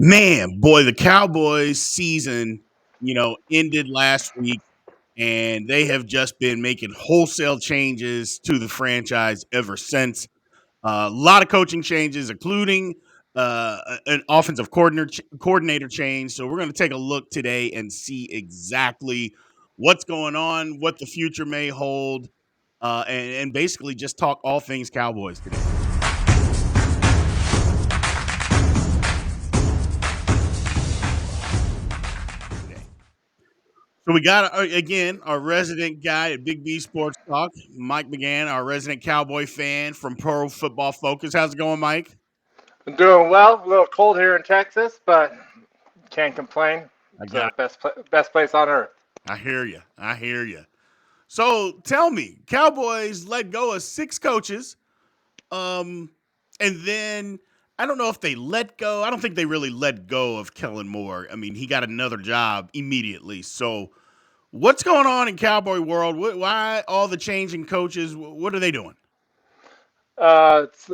Man, boy, the Cowboys season, ended last week, and they have just been making wholesale changes to the franchise ever since. A lot of coaching changes, including an offensive coordinator change. So we're going to take a look today and see exactly what's going on, what the future may hold, and basically just talk all things Cowboys today. So we got again our resident guy at Big B Sports Talk, Mike McGann, our resident Cowboy fan from Pro Football Focus. How's it going, Mike? I'm doing well. A little cold here in Texas, but can't complain. I It's got. the best place on earth. I hear you. I hear you. So tell me, Cowboys let go of 6 coaches, um, and then I don't know if they let go. I don't think they really let go of Kellen Moore. I mean, he got another job immediately. So what's going on in Cowboy world? Why all the changing coaches? What are they doing? It's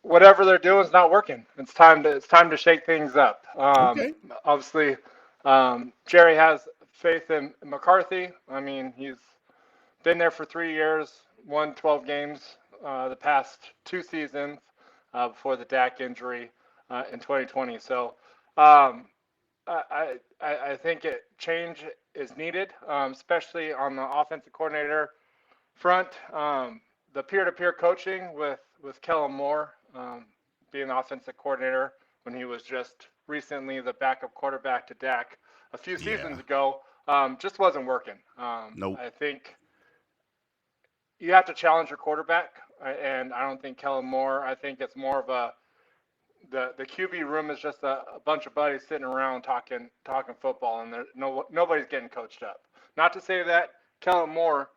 whatever they're doing is not working. It's time to shake things up. Okay. Obviously, Jerry has faith in McCarthy. I mean, he's been there for 3 years, won 12 games the past 2 seasons before the Dak injury in 2020. So um, I think change is needed, especially on the offensive coordinator front. The peer-to-peer coaching with Kellen Moore being the offensive coordinator when he was just recently the backup quarterback to Dak a few seasons Yeah. ago just wasn't working. Nope. I think you have to challenge your quarterback, and I don't think Kellen Moore. I think it's more of the QB room is just a bunch of buddies sitting around talking football, and nobody's getting coached up. Not to say that Kellen Moore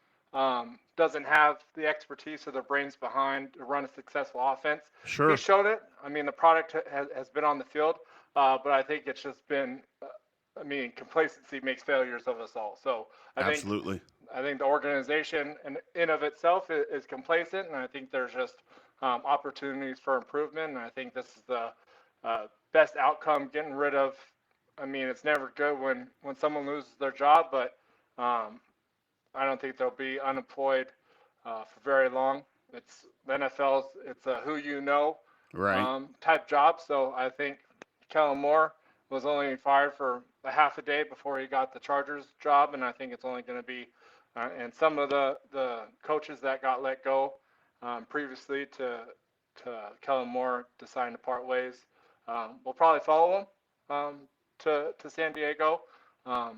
doesn't have the expertise or the brains behind to run a successful offense. He Sure. showed it. I mean, the product has been on the field, but I think it's just been. I mean, complacency makes failures of us all. So I think Absolutely. I think the organization in of itself is complacent, and I think there's just opportunities for improvement. And I think this is the best outcome. Getting rid of, I mean, it's never good when someone loses their job, but um, I don't think they'll be unemployed for very long. It's the NFL's. It's a who you know Right. type job. So I think Kellen Moore was only fired for a half a day before he got the Chargers job, and I think it's only going to be. And some of the coaches that got let go previously to Kellen Moore deciding to part ways, will probably follow him to San Diego.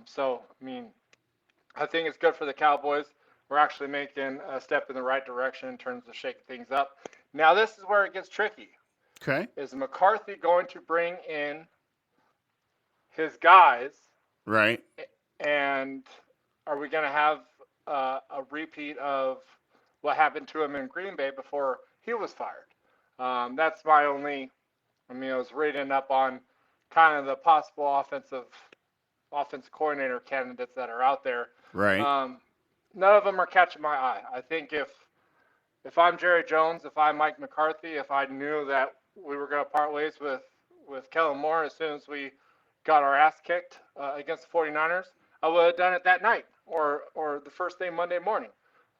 So I mean, I think it's good for the Cowboys. We're actually making a step in the right direction in terms of shaking things up. Now this is where it gets tricky. Okay. Is McCarthy going to bring in his guys, Right. and are we going to have a repeat of what happened to him in Green Bay before he was fired? That's my only. I mean, I was reading up on kind of the possible offense coordinator candidates that are out there. Right. Um, None of them are catching my eye. I think if I'm Jerry Jones, if I'm Mike McCarthy, if I knew that we were going to part ways with Kellen Moore as soon as we got our ass kicked against the 49ers, I would have done it that night or the first day Monday morning.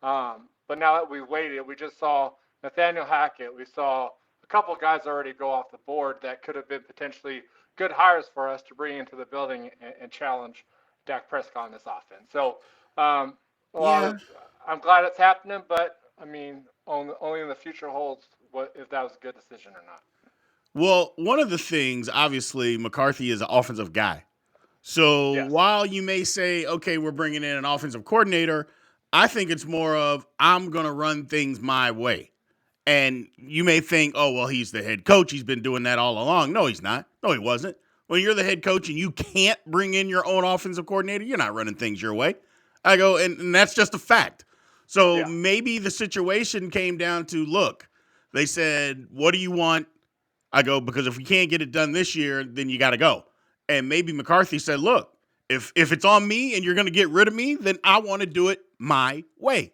But now that we waited, we just saw Nathaniel Hackett. We saw a couple of guys already go off the board that could have been potentially good hires for us to bring into the building and challenge Dak Prescott in this offense. So um, a lot Yeah. of I'm glad it's happening, but I mean, only in the future holds what if that was a good decision or not. Well, one of the things, obviously, McCarthy is an offensive guy. So Yes. while you may say, okay, we're bringing in an offensive coordinator, I think it's more of I'm going to run things my way. And you may think, oh, well, he's the head coach. He's been doing that all along. No, he's not. No, he wasn't. When you're the head coach and you can't bring in your own offensive coordinator, you're not running things your way. I go, and that's just a fact. So Yeah. maybe the situation came down to look, they said, what do you want? I go, because if we can't get it done this year, then you got to go. And maybe McCarthy said, look, if it's on me and you're going to get rid of me, then I want to do it my way.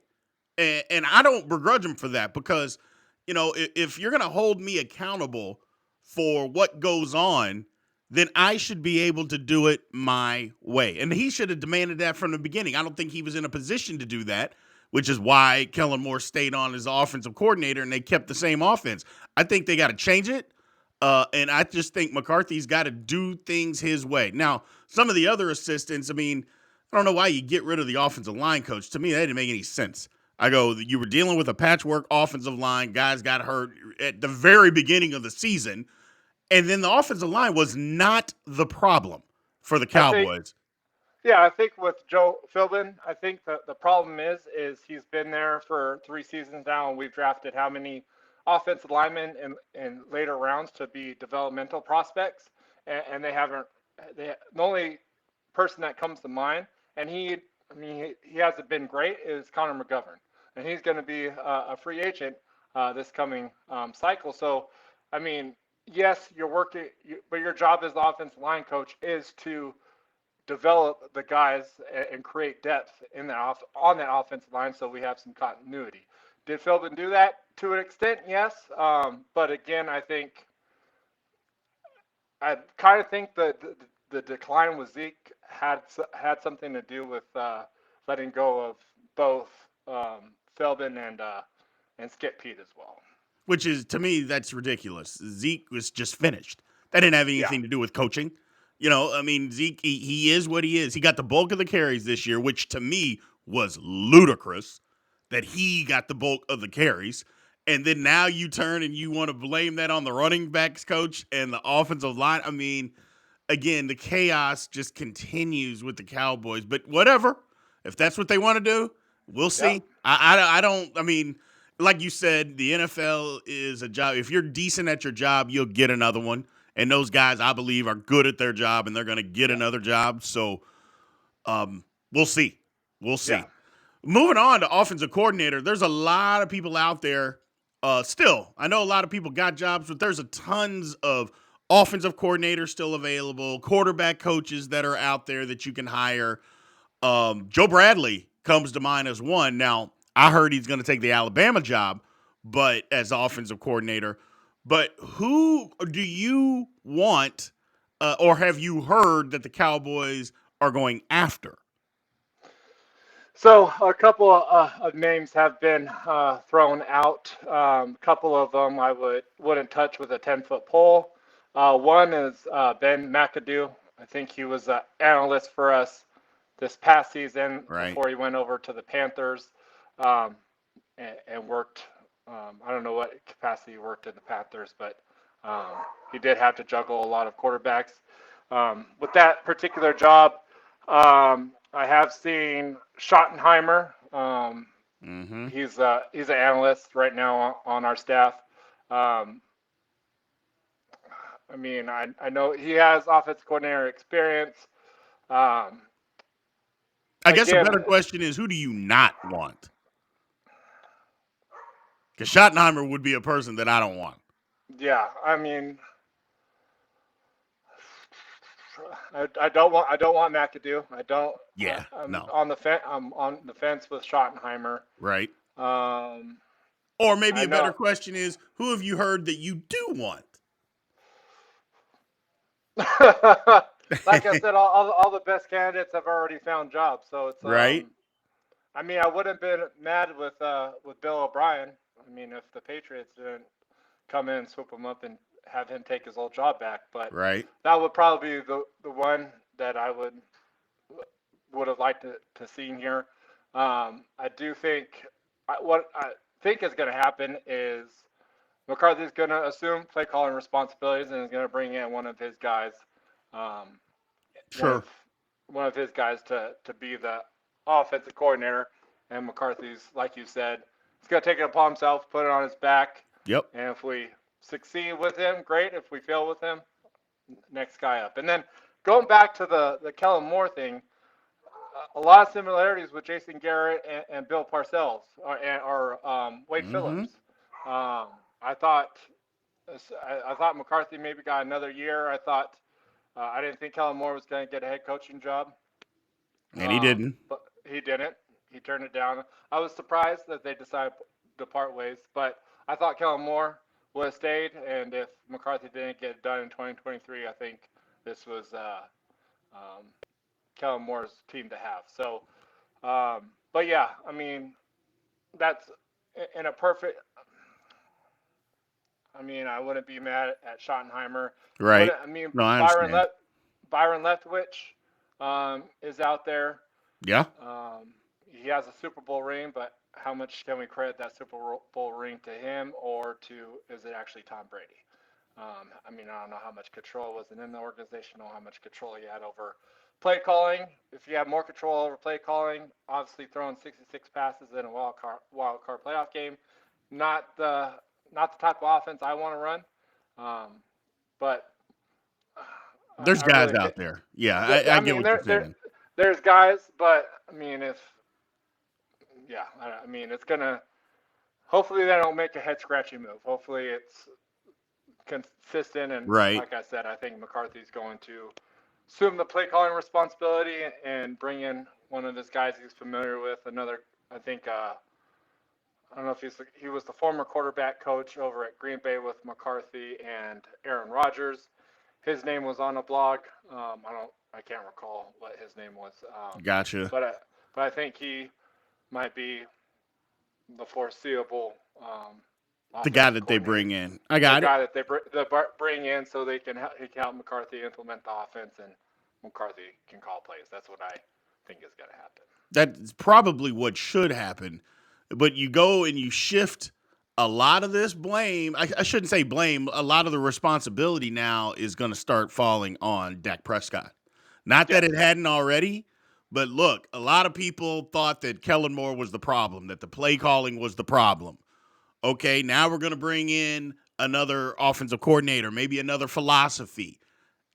And I don't begrudge him for that because, if you're going to hold me accountable for what goes on, then I should be able to do it my way. And he should have demanded that from the beginning. I don't think he was in a position to do that, which is why Kellen Moore stayed on as offensive coordinator and they kept the same offense. I think they got to change it. And I just think McCarthy's got to do things his way. Now, some of the other assistants, I mean, I don't know why you get rid of the offensive line coach. To me, that didn't make any sense. I go, you were dealing with a patchwork offensive line. Guys got hurt at the very beginning of the season. And then the offensive line was not the problem for the I think Cowboys. Yeah, I think with Joe Philbin, I think that the problem is he's been there for 3 seasons now, and we've drafted how many offensive linemen in later rounds to be developmental prospects, and they haven't. The only person that comes to mind, and I mean, he hasn't been great, is Connor McGovern, and he's going to be a free agent this coming cycle. So, I mean, yes, you're working, but your job as the offensive line coach is to develop the guys and create depth in on that offensive line so we have some continuity. Did Philbin do that to an extent? Yes. But again, I kind of think that the decline with Zeke had something to do with letting go of both Philbin and Skip Pete as well. Which is, to me, that's ridiculous. Zeke was just finished. That didn't have Yeah. anything to do with coaching. I mean, Zeke, he is what he is. He got the bulk of the carries this year, which to me was ludicrous that he got the bulk of the carries. And then now you turn and you want to blame that on the running backs coach and the offensive line. I mean, again, the chaos just continues with the Cowboys. But whatever, if that's what they want to do, we'll Yep. see. I don't. I mean, like you said, the NFL is a job. If you're decent at your job, you'll get another one. And those guys, I believe, are good at their job, and they're going to get Yeah. another job. So we'll see. We'll Yeah. see. Moving on to offensive coordinator, there's a lot of people out there. Still, I know a lot of people got jobs, but there's a tons of offensive coordinators still available, quarterback coaches that are out there that you can hire. Joe Bradley comes to mind as one. Now, I heard he's going to take the Alabama job, but as offensive coordinator. But who do you want, or have you heard that the Cowboys are going after? So a couple of names have been thrown out. A couple of them I wouldn't touch with a 10-foot pole. One is Ben McAdoo. I think he was an analyst for us this past season Right. before he went over to the Panthers um, and worked. I don't know what capacity he worked in the Panthers, but um, he did have to juggle a lot of quarterbacks. With that particular job, I have seen Schottenheimer. Mm-hmm. He's an analyst right now on our staff. Um, I mean, I know he has offensive coordinator experience. Um, I guess a again, better question is, who do you not want? Because Schottenheimer would be a person that I don't want. yeah, I mean, I don't want McAdoo. I don't. Yeah, no, I'm on the fence with Schottenheimer. right? Um, Or maybe I a better know. question is, who have you heard that you do want? Like I said, all the best candidates have already found jobs. So it's Right, I mean, I wouldn't have been mad with Bill O'Brien. I mean, if the Patriots didn't come in and swoop him up and have him take his old job back, but right. that would probably be the one that I would have liked to seen here. I do think what I think is going to happen is McCarthy's going to assume play calling responsibilities and is going to bring in um, one Sure. of one of his guys to be the offensive coordinator. And McCarthy's, like you said, he's going to take it upon himself, put it on his back, Yep. and if we succeed with him, great. If we fail with him, next guy up. And then going back to the Kellen Moore thing, a lot of similarities with Jason Garrett and Bill Parcells or Wade Mm-hmm. Phillips. Um, I thought I thought McCarthy maybe got another year. I didn't think Kellen Moore was going to get a head coaching job, And he didn't. but he didn't. He turned it down. I was surprised that they decided to part ways, but I thought Kellen Moore would have stayed. And if McCarthy didn't get it done in 2023, I think this was um, Kellen Moore's team to have. So, but yeah, I mean, that's in a perfect. I mean, I wouldn't be mad at Schottenheimer. Right. Wouldn't I mean No, I understand. Byron Leftwich is out there. Yeah. He has a Super Bowl ring, but how much can we credit that Super Bowl ring to him, or to is it actually Tom Brady? I mean, I don't know how much control was in the organization, or how much control he had over play calling. If you have more control over play calling, obviously throwing 66 passes in a wild card playoff game, not the not the type of offense I want to run. Um, but There's I guys really think. out there. Yeah, I I get mean, what you're saying. there's guys, but I mean, if yeah, I mean, it's gonna. Hopefully, they don't make a head scratching move. Hopefully, it's consistent. And Right. like I said, I think McCarthy's going to assume the play calling responsibility and bring in one of his guys he's familiar with. Another, I think, I don't know if he was the former quarterback coach over at Green Bay with McCarthy and Aaron Rodgers. His name was on a blog. I can't recall what his name was. Gotcha. But I, but I think he might be the foreseeable The guy offensive that they coordinator, bring in. I the got it. guy that bring in so he can help McCarthy implement the offense, and McCarthy can call plays. That's what I think is going to happen. That's probably what should happen. But you go and you shift a lot of this blame. I shouldn't say blame. A lot of the responsibility now is going to start falling on Dak Prescott. Not that Yes. it hadn't already, but look, a lot of people thought that Kellen Moore was the problem, that the play calling was the problem. Okay, now we're going to bring in another offensive coordinator, maybe another philosophy.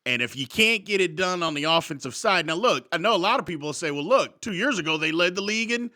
And if you can't get it done on the offensive side, now look, I know a lot of people will say, well, look, 2 years ago they led the league in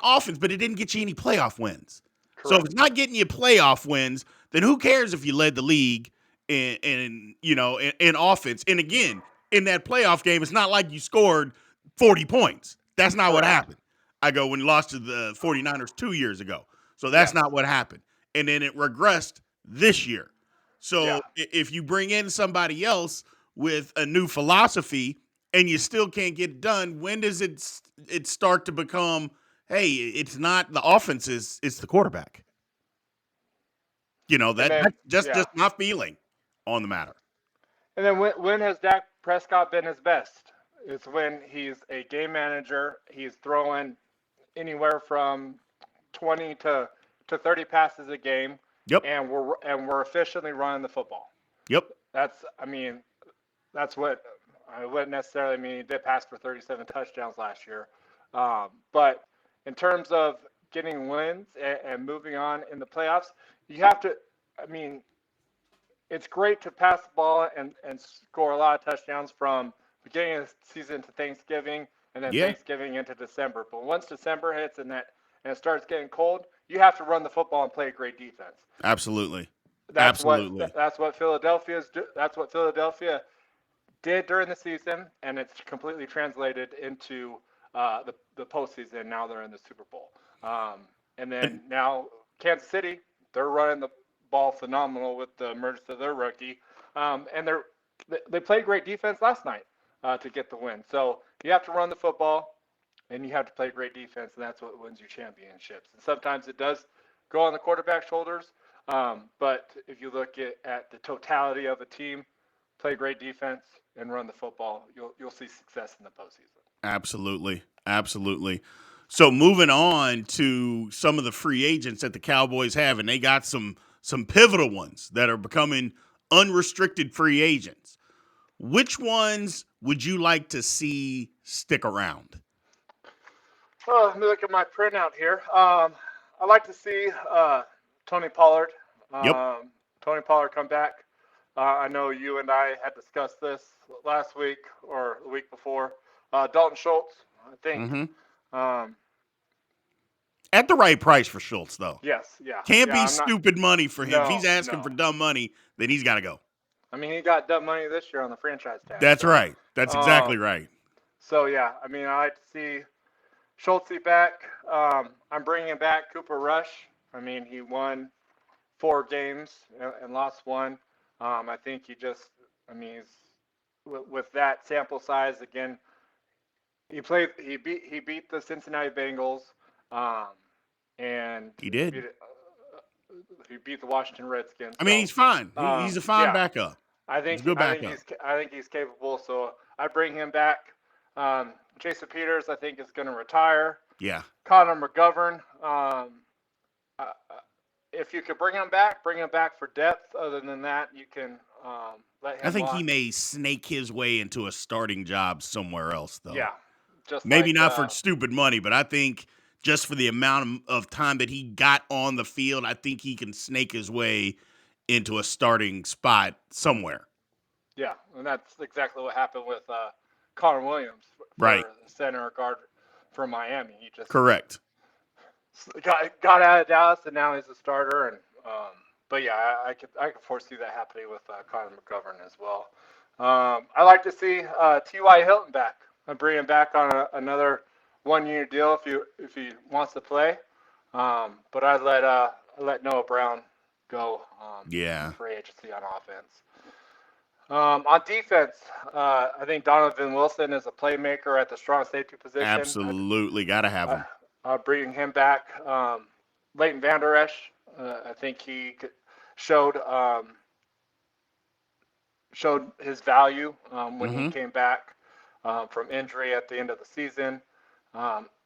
offense, but it didn't get you any playoff wins. So if it's Correct. not getting you playoff wins, then who cares if you led the league in offense? And again, in that playoff game, it's not like you scored 40 points. That's not what Correct. happened. I go when you lost to the 49ers 2 years ago. So that's Yes. not what happened. And then it regressed this year. So Yeah. if you bring in somebody else with a new philosophy and you still can't get it done, when does it start to become, hey, it's not the offense, it's the quarterback. And then That's just yeah. my feeling on the matter. And then when has Dak Prescott been his best? It's when he's a game manager. He's throwing anywhere from 20 to 30 passes a game, Yep. and we're efficiently running the football. Yep. That's I mean that's what I wouldn't necessarily mean. He did pass for 37 touchdowns last year, but in terms of getting wins and moving on in the playoffs, you have to. I mean, it's great to pass the ball and score a lot of touchdowns from beginning of the season to Thanksgiving, and then Yeah. Thanksgiving into December. But once December hits and it starts getting cold, you have to run the football and play great defense. Absolutely. That's what Absolutely. that's what Philadelphia did during the season, and it's completely translated into the postseason. Now they're in the Super Bowl, and And then now Kansas City, they're running the ball phenomenal with the emergence of their rookie, and they played great defense last night to get the win. So you have to run the football, and you have to play great defense, and that's what wins you championships. And sometimes it does go on the quarterback's shoulders, but if you look at the totality of a team, play great defense and run the football, you'll see success in the postseason. absolutely. Absolutely. So moving on to some of the free agents that the Cowboys have, and they got some pivotal ones that are becoming unrestricted free agents. Which ones would you like to see stick around? Oh, let me look at my printout here. I like to see Tony Pollard. Yep. Tony Pollard come back. I know you and I had discussed this last week or the week before. Dalton Schultz, I think. Mm-hmm. Um, At the right price for Schultz, though. yes, yeah, Can't yeah. be I'm not. stupid money for him. If he's No, asking no. for dumb money, then he's got to go. I mean, he got dumb money this year on the franchise tag. That's So, right. That's exactly um, right. so yeah. I mean, I like to see Schultz back. I'm bringing back Cooper Rush. I mean, he won 4 games and lost one. I think he just, I mean, he's with that sample size again, he beat the Cincinnati Bengals, um, and He did. he beat the Washington Redskins. I mean, So he's fine. He's a fine yeah, backup. He's a good backup. I think he's capable. So I bring him back. Jason Peters I think is going to retire. Yeah. Connor McGovern. Uh, if you could bring him back for depth. Other than that, you can let I him think he walk. may snake his way into a starting job somewhere else, though. Yeah, just Maybe like not for stupid money, but I think just for the amount of time that he got on the field, I think he can snake his way into a starting spot somewhere. yeah, and that's exactly what happened with Connor Williams Right. for center guard for Miami. He just Correct. got out of Dallas and now he's a starter. And but yeah, I could foresee that happening with Connor McGovern as well. I like to see T.Y. Hilton back. I bring him back on another 1 year deal if he wants to play. But I let Noah Brown go in Yeah. free agency on offense. On defense, I think Donovan Wilson is a playmaker at the strong safety position. Absolutely. Got to have I, him. I'll bring him back. Leighton Vander Esch, I think showed showed his value when he Mm-hmm. came back from injury at the end of the season.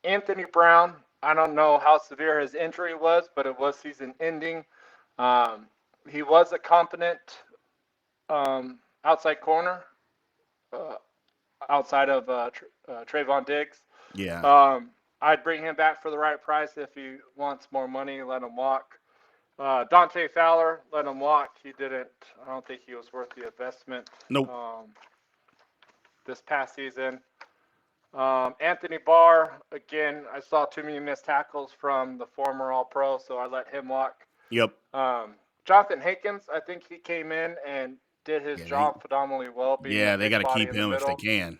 Anthony Brown, I don't know how severe his injury was, but it was season ending. Um, he was a competent outside corner uh, outside of Trayvon Diggs. Yeah. I'd bring him back for the right price if he wants more money. Let him walk. Dante Fowler, let him walk. He didn't. I don't think he was worth the investment Nope. um, this past season. Anthony Barr, again, I saw too many missed tackles from the former All Pro, so I let him walk. Yep. Um, Jonathan Hankins, I think he came in and did his Yeah. job phenomenally well, being a They got big to body keep in the him if they middle. can.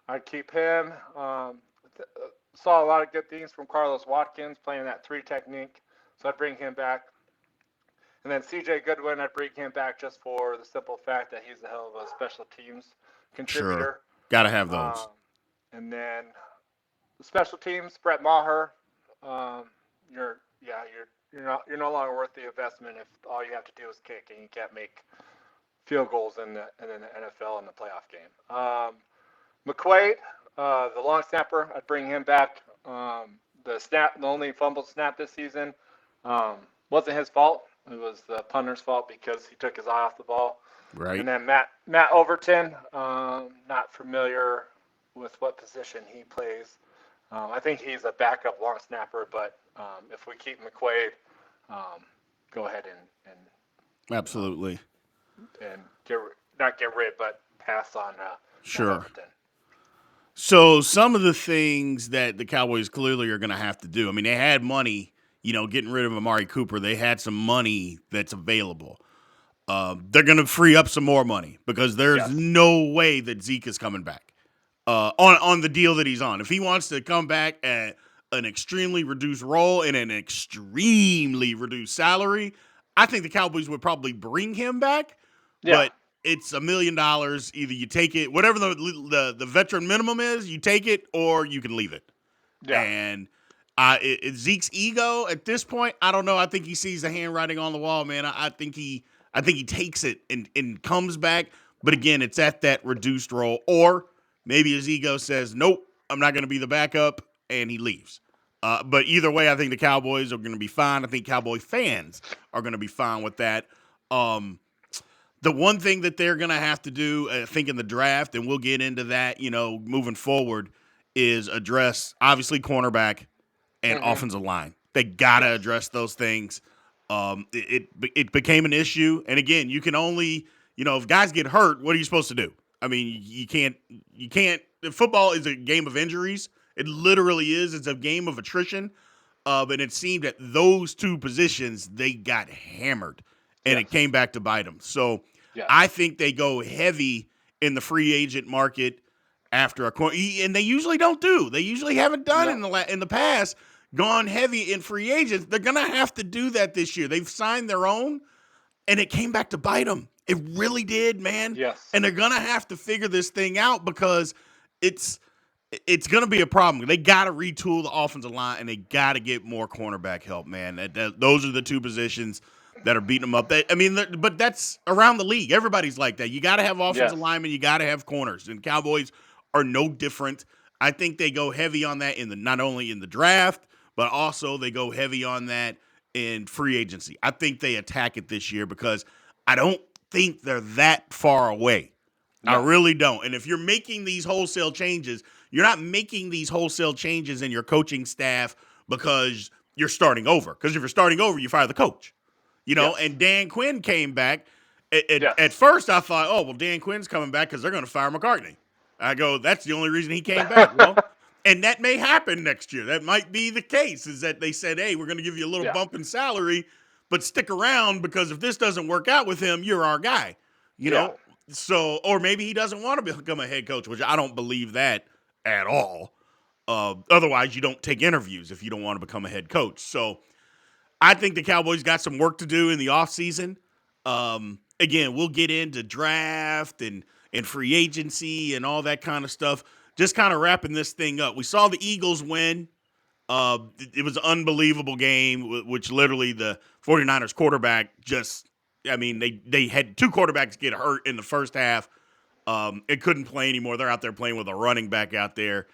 I'd keep him. Saw a lot of good things from Carlos Watkins playing that three technique, so I'd bring him back. And then C.J. Goodwin, I'd bring him back just for the simple fact that he's a hell of a special teams Sure. contributor. Got to have those. Um, and then special teams, Brett Maher. Um, you're no longer worth the investment if all you have to do is kick and you can't make field goals in the NFL in the playoff game. McQuaid, the long snapper, I'd bring him back. The only fumbled snap this season, wasn't his fault. It was the punter's fault because he took his eye off the ball. Right. And then Matt Overton, not familiar with what position he plays. I think he's a backup long snapper, but if we keep McQuaid, go ahead Absolutely. and not get rid, but pass on Matt Sure. Overton. So some of the things that the Cowboys clearly are going to have to do. I mean, they had money, getting rid of Amari Cooper. They had some money that's available. They're going to free up some more money because there's Yes. no way that Zeke is coming back on the deal that he's on. If he wants to come back at an extremely reduced role and an extremely reduced salary, I think the Cowboys would probably bring him back. Yeah. But it's $1 million. Either you take it, whatever the veteran minimum is, you take it or you can leave it. Yeah. And Zeke's ego at this point, I don't know. I think he sees the handwriting on the wall, man. I think he takes it and comes back. But again, it's at that reduced role. Or maybe his ego says, nope, I'm not going to be the backup, and he leaves. But either way, I think the Cowboys are going to be fine. I think Cowboy fans are going to be fine with that. The one thing that they're going to have to do, I think, in the draft, and we'll get into that, moving forward, is address, obviously, cornerback and Mm-hmm. offensive line. They got to Yes. address those things. It became an issue. And again, you can only, if guys get hurt, what are you supposed to do? I mean, you can't, football is a game of injuries. It literally is. It's a game of attrition. But it seemed that those two positions, they got hammered and it Yes. came back to bite them. So Yes. I think they go heavy in the free agent market after a corner, and they usually don't do. They usually haven't done No. in the past gone heavy in free agents. They're gonna have to do that this year. They've signed their own, and it came back to bite them. It really did, man. Yes. And they're gonna have to figure this thing out because it's it's going to be a problem. They got to retool the offensive line and they got to get more cornerback help, man. Those are the two positions that are beating them up. But that's around the league. Everybody's like that. You got to have offensive Yes. linemen. You got to have corners. And Cowboys are no different. I think they go heavy on that in the not only in the draft, but also they go heavy on that in free agency. I think they attack it this year because I don't think they're that far away. I No. really don't. And if you're making these wholesale changes, you're not making these wholesale changes in your coaching staff because you're starting over. Because if you're starting over, you fire the coach. Yes. And Dan Quinn came back. At Yes. first, I thought, oh, well, Dan Quinn's coming back because they're going to fire McCartney. I go, that's the only reason he came back. Well, and that may happen next year. That might be the case, is that they said, hey, we're going to give you a little Yeah. bump in salary, but stick around because if this doesn't work out with him, you're our guy. You Yeah. know, so, or maybe he doesn't want to become a head coach, which I don't believe that at all. Otherwise, you don't take interviews if you don't want to become a head coach. So I think the Cowboys got some work to do in the offseason. Again, we'll get into draft and free agency and all that kind of stuff. Just kind of wrapping this thing up. We saw the Eagles win. It was an unbelievable game, which literally the 49ers quarterback just, I mean, they had two quarterbacks get hurt in the first half. It couldn't play anymore. They're out there playing with a running back out there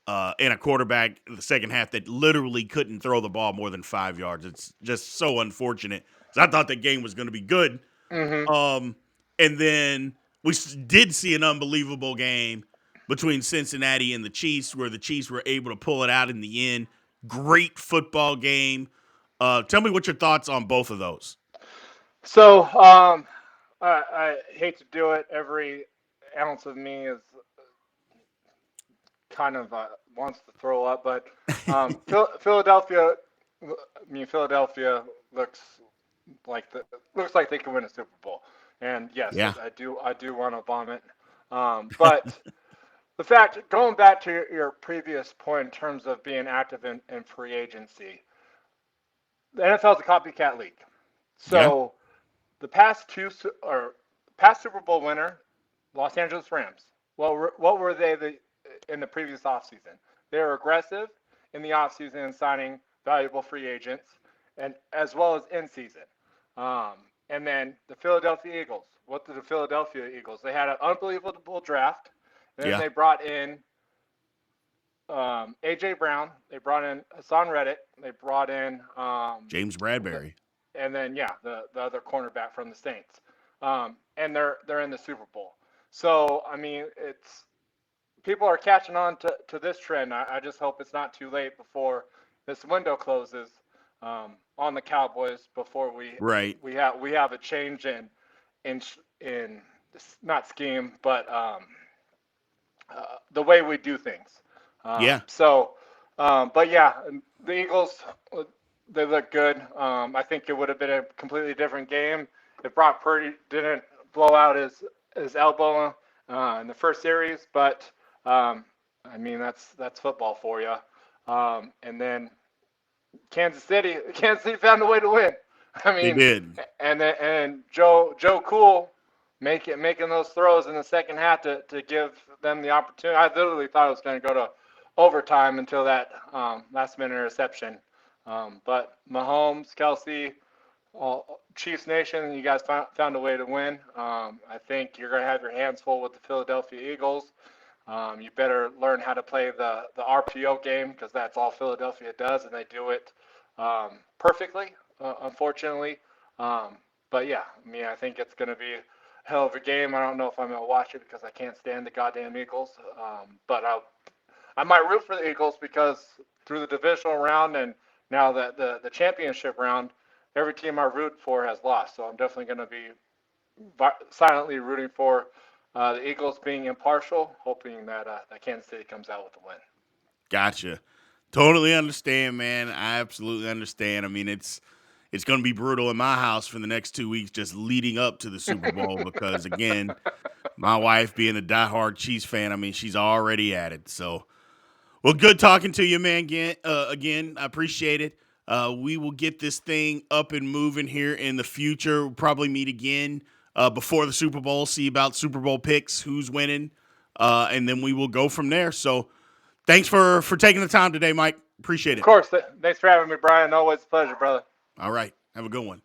and a quarterback in the second half that literally couldn't throw the ball more than 5 yards. It's just so unfortunate. So I thought the game was going to be good. Mm-hmm. Um, and then we did see an unbelievable game between Cincinnati and the Chiefs, where the Chiefs were able to pull it out in the end. Great football game. Tell me what your thoughts on both of those. So, I hate to do it. Every ounce of me is kind of wants to throw up, but Philadelphia. I mean, Philadelphia looks looks like they can win a Super Bowl. And yes, Yeah. I do. I do want to vomit. But the fact, going back to your previous point in terms of being active in free agency, the NFL is a copycat league. Yeah. So the past past Super Bowl winner, Los Angeles Rams. What were they in the previous offseason? They were aggressive in the offseason in signing valuable free agents, and as well as in season. Um, and then the Philadelphia Eagles. What did the Philadelphia Eagles? They had an unbelievable draft, and then Yeah. they brought in AJ Brown. They brought in Hassan Reddick. They brought in James the, Bradbury. and then yeah, the other cornerback from the Saints. And they're in the Super Bowl. So I mean, it's people are catching on to this trend. I just hope it's not too late before this window closes on the Cowboys before Right. we have a change in in not scheme but the way we do things. Yeah. But yeah, the Eagles, they look good. I think it would have been a completely different game if Brock Purdy didn't blow out his elbow in the first series. But I mean, that's football for you. And then Kansas City found a way to win. I They mean, did. and Joe Cool making those throws in the second half to give them the opportunity. I literally thought it was going to go to overtime until that last minute interception. But Mahomes, Kelsey, Chiefs Nation, you guys found a way to win. I think you're going to have your hands full with the Philadelphia Eagles. You better learn how to play the RPO game because that's all Philadelphia does, and they do it perfectly, unfortunately. But yeah, I mean, I think it's going to be a hell of a game. I don't know if I'm going to watch it because I can't stand the goddamn Eagles. But I might root for the Eagles because through the divisional round and now the championship round, every team I root for has lost. So I'm definitely going to be silently rooting for the Eagles, being impartial, hoping that Kansas City comes out with the win. Gotcha. Totally understand, man. I absolutely understand. I mean, it's going to be brutal in my house for the next 2 weeks, just leading up to the Super Bowl, because again, my wife being a diehard Chiefs fan, I mean, she's already at it. So, well, good talking to you, man. Again, I appreciate it. We will get this thing up and moving here in the future. We'll probably meet again before the Super Bowl, see about Super Bowl picks, who's winning, and then we will go from there. So thanks for taking the time today, Mike. Appreciate Of it. course. Thanks for having me, Brian. Always a pleasure, brother. All right. Have a good one.